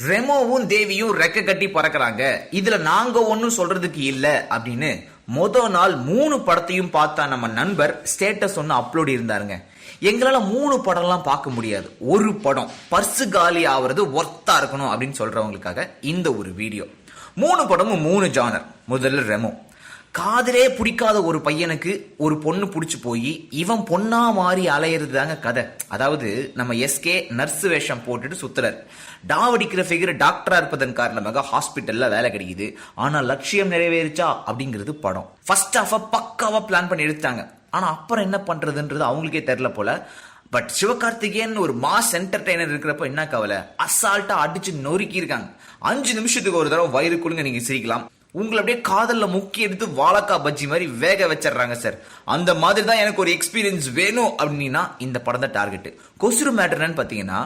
ரெமோவும் தேவியும் ரெக்க கட்டி பறக்குறாங்க, இதுல நாங்க ஒன்னும் சொல்றதுக்கு இல்ல அப்படின்னு மொத நாள் 3 படத்தையும் பார்த்தா நம்ம நண்பர் ஸ்டேட்டஸ் ஒன்னு அப்லோட் இருந்தாருங்க. எங்களால 3 படம்லாம் பார்க்க முடியாது. ஒரு படம் பர்சு காலி ஆவறது ஒர்த்தா இருக்கணும் அப்படின்னு சொல்றவங்களுக்காக இந்த ஒரு வீடியோ. 3 படமும் 3 ஜானர். முதல்ல ரெமோ. காதலே பிடிக்காத ஒரு பையனுக்கு ஒரு பொண்ணு பிடிச்சு போய் இவன் பொண்ணா மாறி அலையிறது தாங்க கதை. அதாவது நம்ம எஸ்கே நர்ஸ் வேஷம் போட்டுட்டு சுத்துறாரு. டாவடிக்கிற ஃபிகர் டாக்டரா இருப்பதன் காரணமாக ஹாஸ்பிட்டல்ல வேலை கிடைக்குது. ஆனா லட்சியம் நிறைவேறிச்சா அப்படிங்கிறது படம். ஃபர்ஸ்ட் ஹாஃப பக்காவா பிளான் பண்ணி எடுத்தாங்க. ஆனா அப்புறம் என்ன பண்றதுன்றது அவங்களுக்கே தெரியல போல. பட் சிவகார்த்திகேயன் ஒரு மாஸ் என்டர்டைனர் இருக்கிறப்ப என்ன கவலை, அசால்ட்டா அடிச்சு நொறுக்கி இருக்காங்க. 5 நிமிஷத்துக்கு ஒரு தடவை வயிறு குழுங்க நீங்க சிரிக்கலாம். உங்களை அப்படியே காதல்ல முக்கி எடுத்து வாழைக்காய் பஜ்ஜி மாதிரி வேக வச்சிடறாங்க சார். அந்த மாதிரி தான் எனக்கு ஒரு எக்ஸ்பீரியன்ஸ் வேணும் அப்படின்னா இந்த படம் தான் டார்கெட். கொசுறு மேட்டர்னு பாத்தீங்கன்னா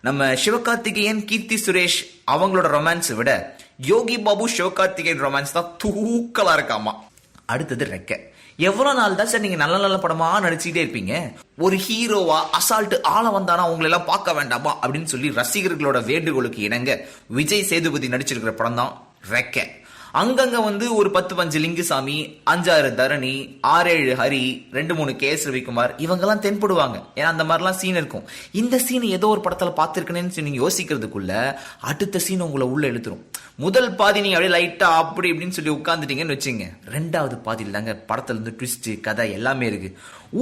நம்ம சிவகார்த்திகேயன் கீர்த்தி சுரேஷ் அவங்களோட ரொமான்ஸ் விட யோகி பாபு சிவகார்த்திகேயன் ரொமான்ஸ் தான் தூக்கலா இருக்காமா. அடுத்தது ரெக்க. எவ்வளவு நாள் தான் சார் நீங்க நல்ல நல்ல படமா நடிச்சுட்டே இருப்பீங்க? ஒரு ஹீரோவா அசால்ட் ஆள வந்தானா உங்களை எல்லாம் பார்க்க வேண்டாமா அப்படின்னு சொல்லி ரசிகர்களோட வேண்டுகோளுக்கு இணங்க விஜய் சேதுபதி நடிச்சிருக்கிற படம் தான் ரெக்க. அங்கங்க ஒரு 10-15 லிங்குசாமி, 5-6 தரணி, 6-7 ஹரி, 2-3 கேஎஸ் ரவிக்குமார் இவங்கெல்லாம் தென்படுவாங்க. ஏன்னா அந்த மாதிரிலாம் சீன் இருக்கும். இந்த சீன் ஏதோ ஒரு படத்துல பார்த்திருக்கேன்னு நீங்க யோசிக்கிறதுக்குள்ள அடுத்த சீன் உங்களை உள்ள இழுத்துரும். முதல் பாதி நீங்க அப்படியே லைட்டா அப்படி இப்படின்னு சொல்லி உட்காந்துட்டீங்கன்னு வச்சுங்க. 2வது பாதியில் தாங்க படத்துல இருந்து ட்விஸ்ட் கதை எல்லாமே இருக்கு.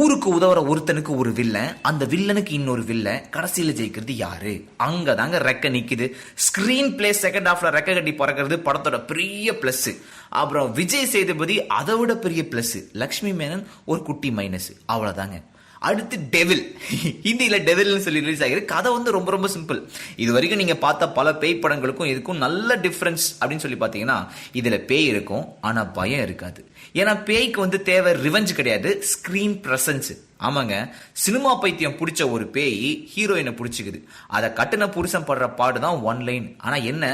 ஊருக்கு உதவுற ஒருத்தனுக்கு ஒரு வில்லன், அந்த வில்லனுக்கு இன்னொரு வில்லன், கடைசியில ஜெயிக்கிறது யாரு? அங்கதாங்க ரெக்க நிக்குது. ஸ்கிரீன் பிளே செகண்ட் ஹாஃப்ல ரெக்க கட்டி பறக்கிறது படத்தோட பெரிய பிளஸ். அப்புறம் விஜய் சேதுபதி அதை விட பெரிய பிளஸ். லக்ஷ்மி மேனன் ஒரு குட்டி மைனஸ். அவ்வளவுதாங்க. அடுத்து டெவில். ஹிந்தியில டெவில்னு சொல்லி ரிலீஸ் ஆகிருக்கு. கதை ரொம்ப ரொம்ப சிம்பிள். இது வரைக்கும் நீங்க பார்த்த பல பேய் படங்களுக்கும் இதுக்கும் நல்ல டிஃபரன்ஸ் அப்படின்னு சொல்லி பாத்தீங்கன்னா இதுல பேய் இருக்கும் ஆனா பயம் இருக்காது. ஏன்னா பேய்க்கு தேவை ரிவெஞ்ச் கிடையாது, ஸ்கிரீன் பிரசன்ஸ். ஆமாங்க, சினிமா பைத்தியம் பிடிச்ச ஒரு பேய் ஹீரோயினை பிடிச்சிக்குது. அதை கட்டுன புருஷன் படுற பாடுதான் 1 லைன். ஆனா என்ன,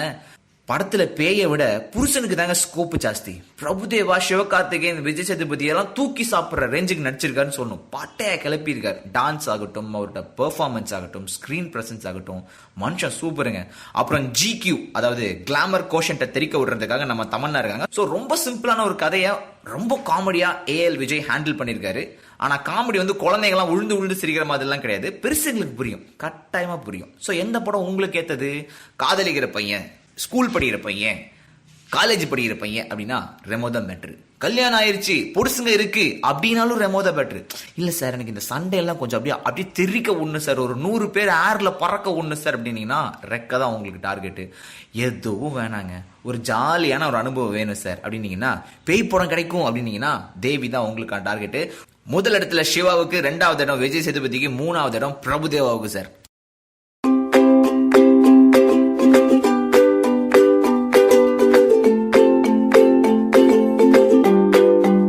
படத்துல பேயை விட புருஷனுக்கு தாங்க ஸ்கோப் ஜாஸ்தி. பிரபுதேவா, சிவகார்த்திகேயன், விஜய் சேதுபதி எல்லாம் தூக்கி சாப்பிடுற ரேஞ்சுக்கு நடிச்சிருக்காருன்னு சொல்லணும். பாட்டையா கிளப்பி இருக்காரு. டான்ஸ் ஆகட்டும், அவரோட பெர்ஃபார்மன்ஸ் ஆகட்டும், ஸ்கிரீன் பிரசன்ஸ் ஆகட்டும், மனுஷன் சூப்பருங்க. அப்புறம் GQ, அதாவது கிளாமர் கோஷன்ட்டை தெரிக்க விடுறதுக்காக நம்ம தமன்னா இருக்காங்க. சோ ரொம்ப சிம்பிளான ஒரு கதையை ரொம்ப காமெடியா AL விஜய் ஹேண்டில் பண்ணிருக்காரு. ஆனா காமெடி குழந்தைங்கலாம் உழுந்து சிரிக்கிற மாதிரி எல்லாம் கிடையாது. பெருசுங்களுக்கு புரியும், கட்டாயமா புரியும். சோ எந்த படம் உங்களுக்கு ஏத்தது? காதலிக்கிற பையன், ஸ்கூல் படிக்கிற பையன், காலேஜ் படிக்கிற பையன் அப்படின்னா ரெமோ தான் பெட்ரு. கல்யாணம் ஆயிருச்சு, பொடுசுங்க இருக்கு அப்படின்னாலும் ரெமோ தான் பெட்ரு. இல்ல சார் எனக்கு இந்த சண்டே எல்லாம் கொஞ்சம் அப்படியே தெரிக்க ஒண்ணு சார், ஒரு 100 பேர் ஏர்ல பறக்க ஒண்ணு சார் அப்படின்னீங்கன்னா ரெக்க தான் உங்களுக்கு டார்கெட். எதுவும் வேணாங்க, ஒரு ஜாலியான ஒரு அனுபவம் வேணும் சார் அப்படின்னீங்கன்னா பேய் படம் கிடைக்கும் அப்படின்னீங்கன்னா தேவி தான் உங்களுக்கு டார்கெட். முதல் இடத்துல சிவாவுக்கு, 2வது இடம் விஜய் சேதுபதிக்கு, 3வது இடம் பிரபுதேவாவுக்கு சார்.